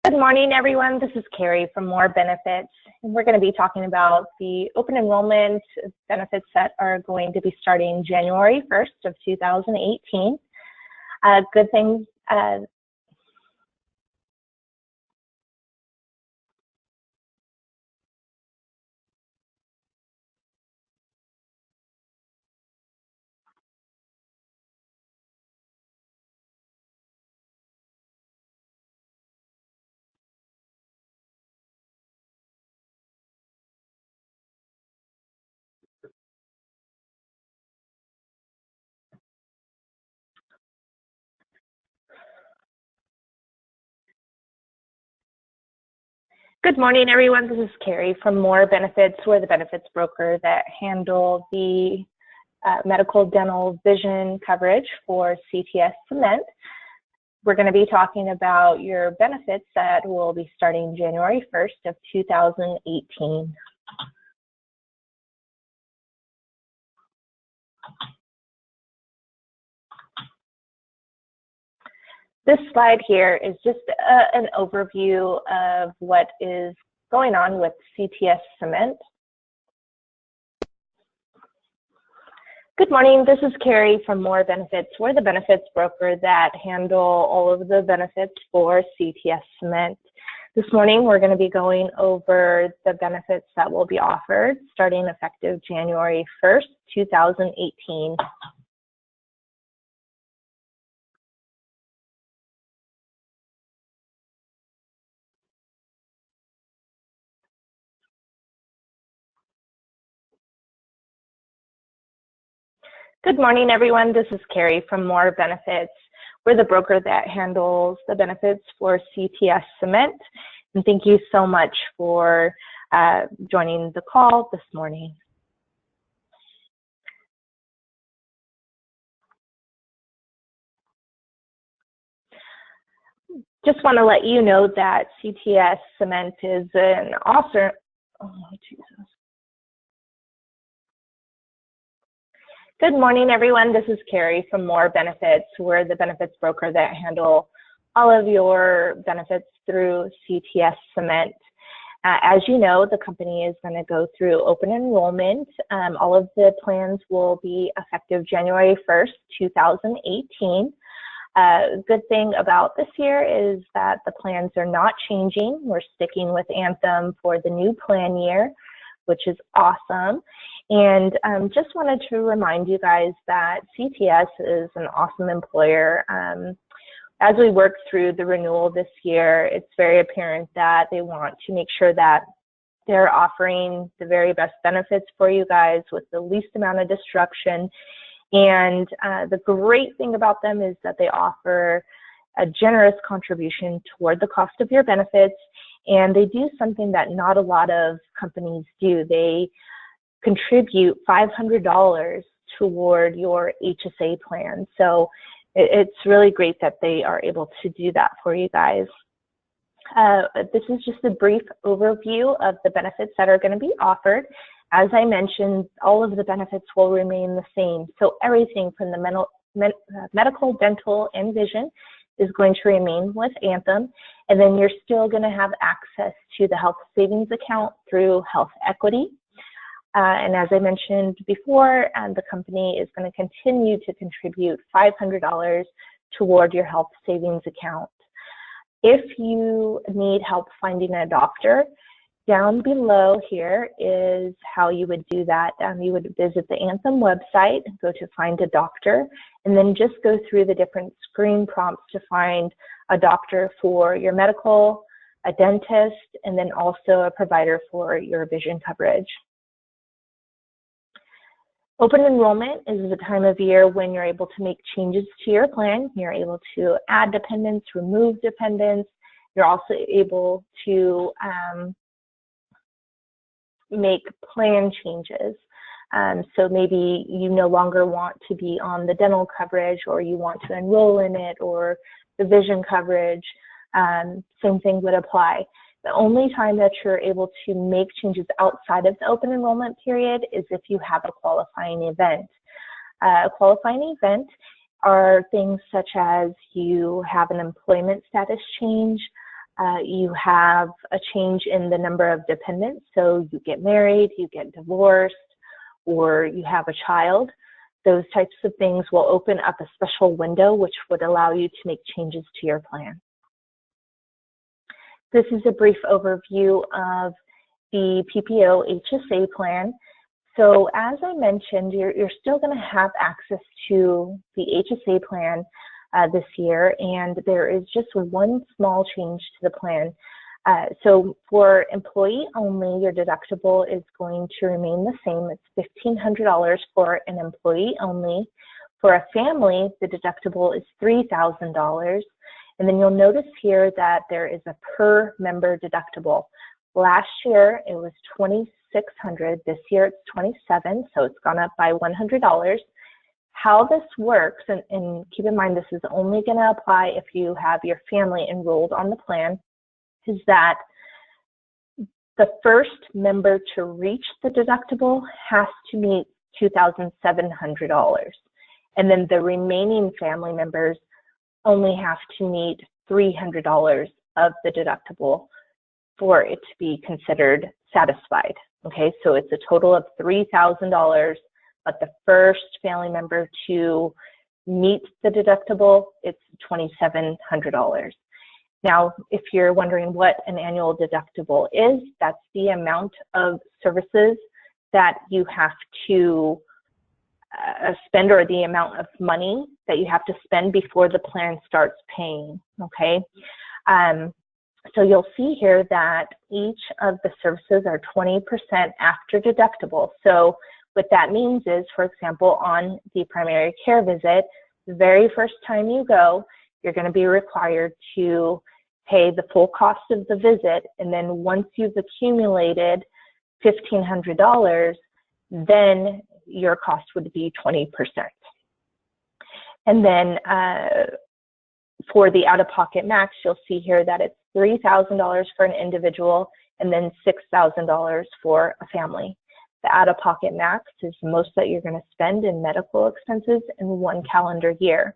Good morning, everyone. This is Carrie from More Benefits, and we're going to be talking about the open enrollment benefits that are going to be starting January 1st of 2018. Good thing. Good morning, everyone. This is Carrie from More Benefits. We're the benefits broker that handle the medical, dental, vision coverage for CTS Cement. We're going to be talking about your benefits that will be starting January 1st of 2018. This slide here is just an overview of what is going on with CTS Cement. Good morning, this is Carrie from More Benefits. We're the benefits broker that handle all of the benefits for CTS Cement. This morning, we're going to be going over the benefits that will be offered starting effective January 1st, 2018. Good morning, everyone. This is Carrie from More Benefits. We're the broker that handles the benefits for CTS Cement. And thank you so much for joining the call this morning. Just want to let you know that CTS Cement is an awesome, Good morning, everyone. This is Carrie from More Benefits. We're the benefits broker that handle all of your benefits through CTS Cement. As you know, the company is going to go through open enrollment. All of the plans will be effective January 1st, 2018. Good thing about this year is that the plans are not changing. We're sticking with Anthem for the new plan year, which is awesome. And just wanted to remind you guys that CTS is an awesome employer. As we work through the renewal this year, it's very apparent that they want to make sure that they're offering the very best benefits for you guys with the least amount of disruption. And the great thing about them is that they offer a generous contribution toward the cost of your benefits. And they do something that not a lot of companies do. They contribute $500 toward your HSA plan. So it's really great that they are able to do that for you guys. This is just a brief overview of the benefits that are going to be offered. As I mentioned, all of the benefits will remain the same. So everything from the medical, dental, and vision is going to remain with Anthem. And then you're still going to have access to the health savings account through Health Equity. And as I mentioned before, the company is going to continue to contribute $500 toward your health savings account. If you need help finding a doctor, down below here is how you would do that. You would visit the Anthem website, go to find a doctor, and then just go through the different screen prompts to find a doctor for your medical, a dentist, and then also a provider for your vision coverage. Open enrollment is the time of year when you're able to make changes to your plan. You're able to add dependents, remove dependents. You're also able to make plan changes. So maybe you no longer want to be on the dental coverage, or you want to enroll in it, or the vision coverage. Same thing would apply. The only time that you're able to make changes outside of the open enrollment period is if you have a qualifying event. A qualifying event are things such as you have an employment status change, you have a change in the number of dependents, so you get married, you get divorced, or you have a child, those types of things will open up a special window which would allow you to make changes to your plan. This is a brief overview of the PPO HSA plan. So as I mentioned, you're still going to have access to the HSA plan this year, and there is just one small change to the plan. So for employee only, your deductible is going to remain the same. It's $1,500 for an employee only. For a family, the deductible is $3,000. And then you'll notice here that there is a per member deductible. Last year, it was $2,600. This year, it's $2,700, so it's gone up by $100. How this works, and keep in mind, this is only going to apply if you have your family enrolled on the plan, is that the first member to reach the deductible has to meet $2,700. And then the remaining family members only have to meet $300 of the deductible for it to be considered satisfied. Okay, so it's a total of $3,000, but the first family member to meet the deductible, it's $2,700. Now, if you're wondering what an annual deductible is, that's the amount of services that you have to spend, or the amount of money that you have to spend before the plan starts paying, okay? So you'll see here that each of the services are 20% after deductible. So what that means is, for example, on the primary care visit, the very first time you go, you're going to be required to pay the full cost of the visit, and then once you've accumulated $1,500, then your cost would be 20%. And then for the out-of-pocket max, you'll see here that it's $3,000 for an individual and then $6,000 for a family. The out-of-pocket max is the most that you're going to spend in medical expenses in one calendar year.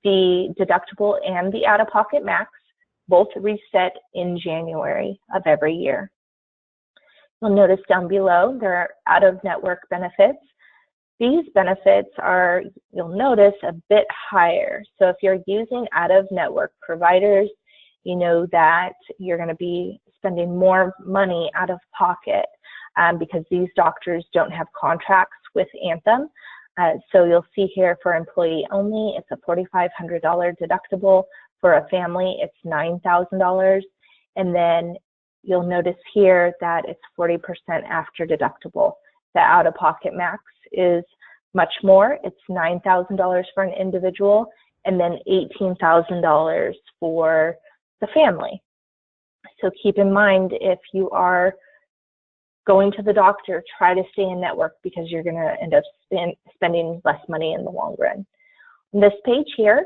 The deductible and the out-of-pocket max both reset in January of every year. You'll notice down below there are out-of-network benefits. These benefits are, you'll notice, a bit higher. So if you're using out-of-network providers, you know that you're going to be spending more money out of pocket because these doctors don't have contracts with Anthem. So you'll see here for employee only, it's a $4,500 deductible. For a family, it's $9,000. And then you'll notice here that it's 40% after deductible. The out-of-pocket max is much more. It's $9,000 for an individual and then $18,000 for the family. So keep in mind, if you are going to the doctor, try to stay in network because you're going to end up spending less money in the long run. On this page here,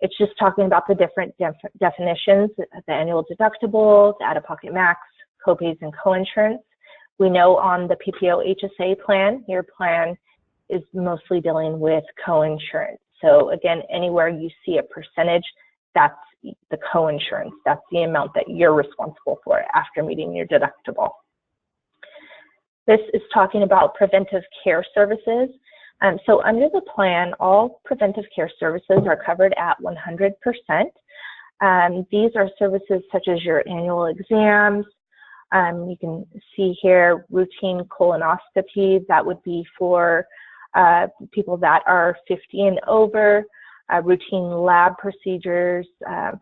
it's just talking about the different definitions, the annual deductible, the out-of-pocket max, copays, and coinsurance. We know on the PPO HSA plan, your plan is mostly dealing with coinsurance. So again, anywhere you see a percentage, that's the coinsurance. That's the amount that you're responsible for after meeting your deductible. This is talking about preventive care services. So under the plan, all preventive care services are covered at 100%. These are services such as your annual exams. You can see here routine colonoscopy. That would be for people that are 50 and over. Routine lab procedures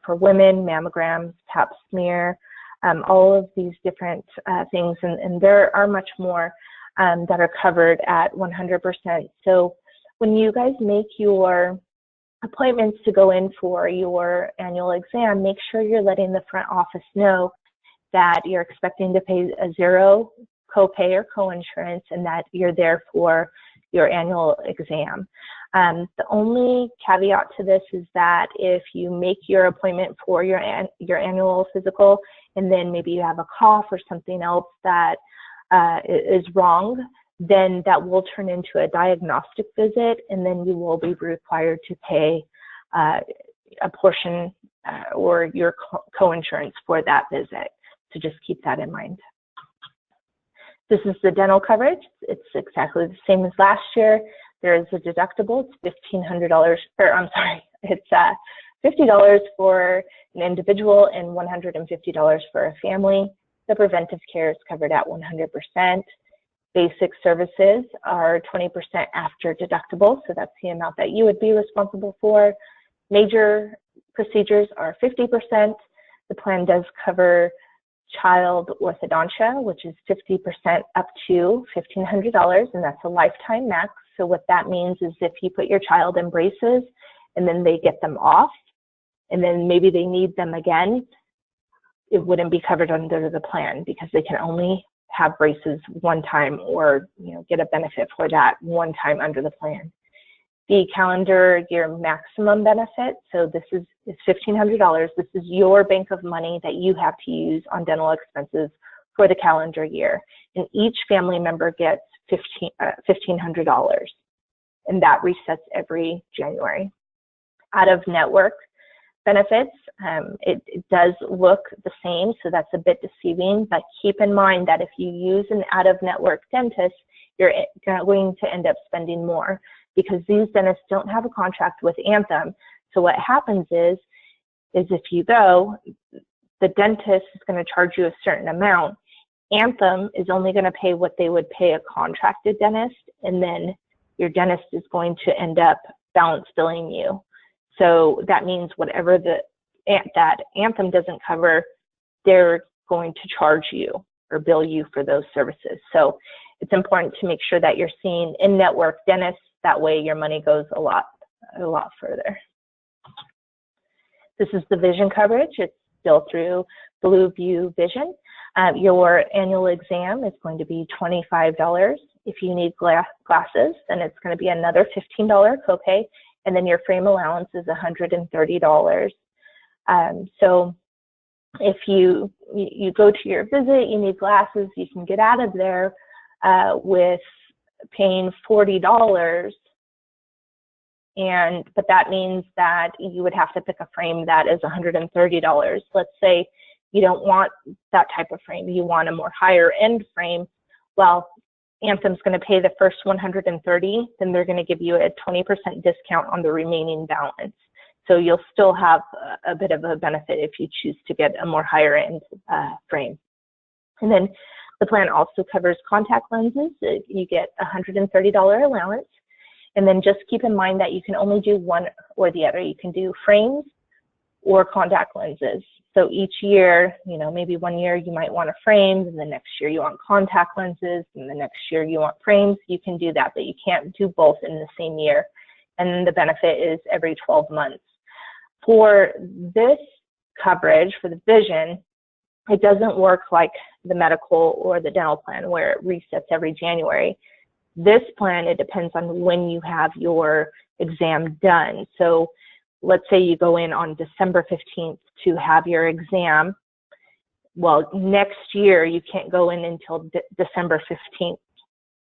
for women, mammograms, pap smear, all of these different things. And there are much more that are covered at 100%. So when you guys make your appointments to go in for your annual exam, make sure you're letting the front office know that you're expecting to pay a zero copay or coinsurance and that you're there for your annual exam. The only caveat to this is that if you make your appointment for your annual physical and then maybe you have a cough or something else that is wrong, then that will turn into a diagnostic visit, and then you will be required to pay a portion or your coinsurance for that visit. So just keep that in mind. This is the dental coverage. It's exactly the same as last year. There is a deductible. It's $1,500, or I'm sorry, it's $50 for an individual and $150 for a family. The preventive care is covered at 100%. Basic services are 20% after deductible, so that's the amount that you would be responsible for. Major procedures are 50%. The plan does cover child orthodontia, which is 50% up to $1,500, and that's a lifetime max. So what that means is if you put your child in braces and then they get them off, and then maybe they need them again, it wouldn't be covered under the plan because they can only have braces one time, or get a benefit for that one time under the plan. The calendar year maximum benefit, so this is $1,500. This is your bank of money that you have to use on dental expenses for the calendar year, and each family member gets $1,500, and that resets every January. Out of network benefits, it does look the same, so that's a bit deceiving, but keep in mind that if you use an out-of-network dentist, you're going to end up spending more because these dentists don't have a contract with Anthem. So what happens is if you go, the dentist is going to charge you a certain amount. Anthem is only going to pay what they would pay a contracted dentist, and then your dentist is going to end up balance billing you. So that means whatever that Anthem doesn't cover, they're going to charge you or bill you for those services. So it's important to make sure that you're seeing in-network dentists. That way your money goes a lot further. This is the vision coverage. It's still through Blue View Vision. Your annual exam is going to be $25. If you need glasses, then it's going to be another $15 copay. And then your frame allowance is $130. So if you go to your visit, you need glasses, you can get out of there with paying $40, but that means that you would have to pick a frame that is $130. Let's say you don't want that type of frame, you want a more higher end frame. Well, Anthem's going to pay the first $130, then they're going to give you a 20% discount on the remaining balance. So you'll still have a bit of a benefit if you choose to get a more higher end frame. And then the plan also covers contact lenses. You get a $130 allowance. And then just keep in mind that you can only do one or the other. You can do frames or contact lenses. So each year, maybe one year you might want a frame, and the next year you want contact lenses, and the next year you want frames. You can do that, but you can't do both in the same year. And the benefit is every 12 months. For this coverage, for the vision, it doesn't work like the medical or the dental plan where it resets every January. This plan, it depends on when you have your exam done. So let's say you go in on December 15th to have your exam. Well, next year you can't go in until December 15th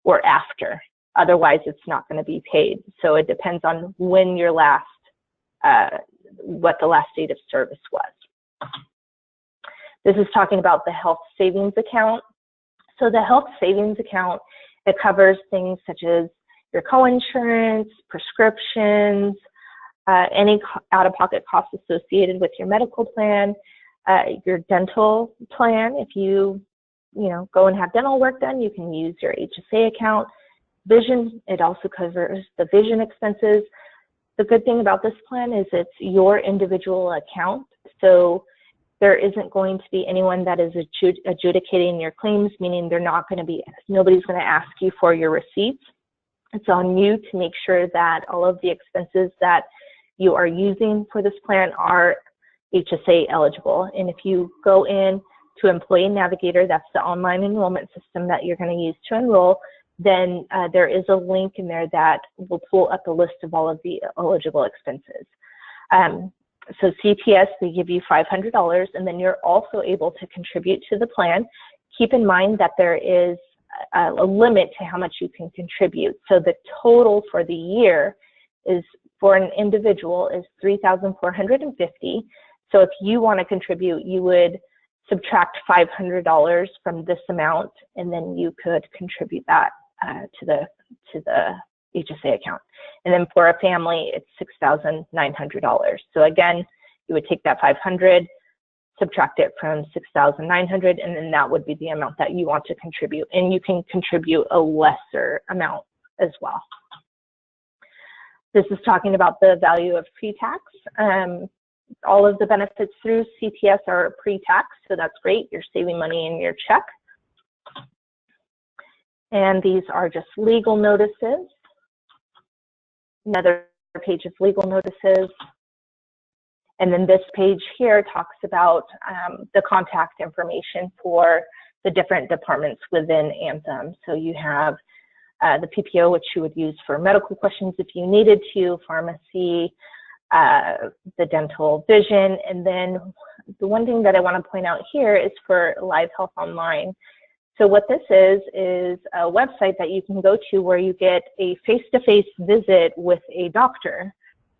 or after. Otherwise, it's not going to be paid. So it depends on when your last, what the last date of service was. This is talking about the health savings account. So the health savings account, it covers things such as your coinsurance, prescriptions, any out-of-pocket costs associated with your medical plan, your dental plan. If you go and have dental work done, you can use your HSA account. Vision, it also covers the vision expenses. The good thing about this plan is it's your individual account, so there isn't going to be anyone that is adjudicating your claims, meaning nobody's going to ask you for your receipts. It's on you to make sure that all of the expenses that you are using for this plan are HSA eligible. And if you go in to Employee Navigator, that's the online enrollment system that you're going to use to enroll, then there is a link in there that will pull up a list of all of the eligible expenses. So CTS, they give you $500, and then you're also able to contribute to the plan. Keep in mind that there is a limit to how much you can contribute. So the total for the year is, for an individual, is $3,450. So if you want to contribute, you would subtract $500 from this amount, and then you could contribute that to the HSA account. And then for a family, it's $6,900. So again, you would take that 500, subtract it from 6,900, and then that would be the amount that you want to contribute. And you can contribute a lesser amount as well. This is talking about the value of pre-tax. All of the benefits through CTS are pre-tax, so that's great. You're saving money in your check. And these are just legal notices. Another page of legal notices. And then this page here talks about the contact information for the different departments within Anthem. So you have the PPO, which you would use for medical questions if you needed to, pharmacy, the dental, vision, and then the one thing that I want to point out here is for Live Health Online. So what this is a website that you can go to where you get a face-to-face visit with a doctor.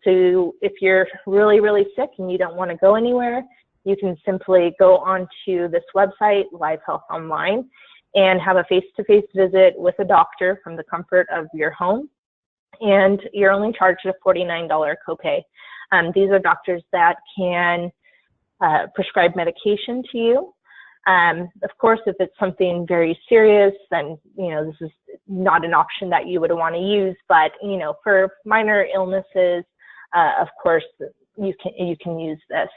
So if you're really, really sick and you don't want to go anywhere, you can simply go onto this website, Live Health Online, and have a face-to-face visit with a doctor from the comfort of your home. And you're only charged a $49 copay. These are doctors that can prescribe medication to you. Of course, if it's something very serious, then this is not an option that you would want to use. But for minor illnesses, of course, you can use this.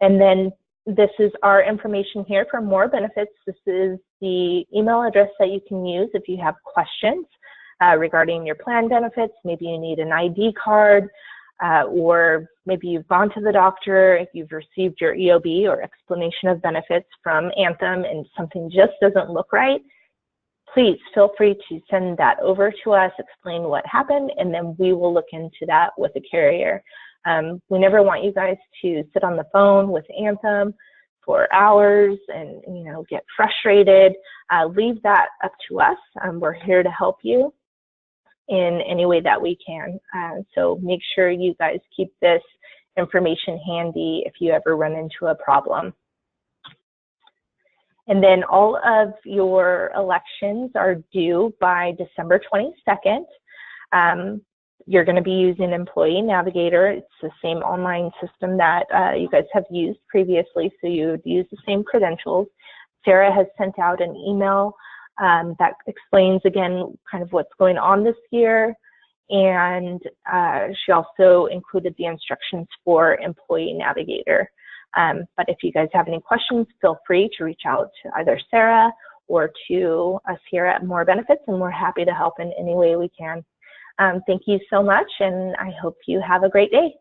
And then this is our information here for more benefits. This is the email address that you can use if you have questions regarding your plan benefits. Maybe you need an ID card, or maybe you've gone to the doctor, if you've received your EOB or explanation of benefits from Anthem and something just doesn't look right. Please feel free to send that over to us, explain what happened, and then we will look into that with the carrier. We never want you guys to sit on the phone with Anthem for hours and get frustrated. Leave that up to us. We're here to help you in any way that we can. So make sure you guys keep this information handy if you ever run into a problem. And then all of your elections are due by December 22nd. You're going to be using Employee Navigator. It's the same online system that you guys have used previously, so you would use the same credentials. Sarah has sent out an email that explains, again, kind of what's going on this year, and she also included the instructions for Employee Navigator. But if you guys have any questions, feel free to reach out to either Sarah or to us here at More Benefits, and we're happy to help in any way we can. Thank you so much, and I hope you have a great day.